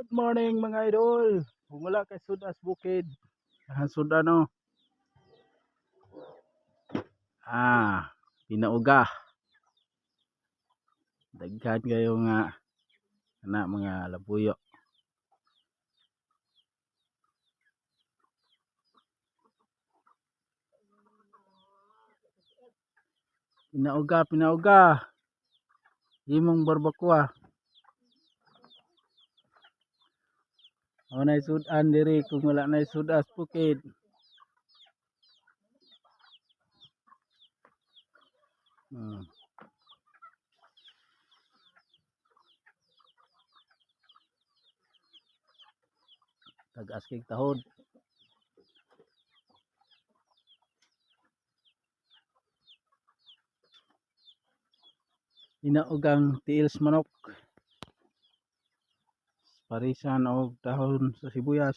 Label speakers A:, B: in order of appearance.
A: Good morning mga idol. Mula kay Sudas Bukid. Sudano. Pinauga. Daghan kayo nga mga labuyo. Pinauga. Imong barbacoa. Nay sudan diri kung wala nay Sudas Bukid. Tag-asking tahod. Pinaugang tiils manok. Parisan og dahon sa sibuyas.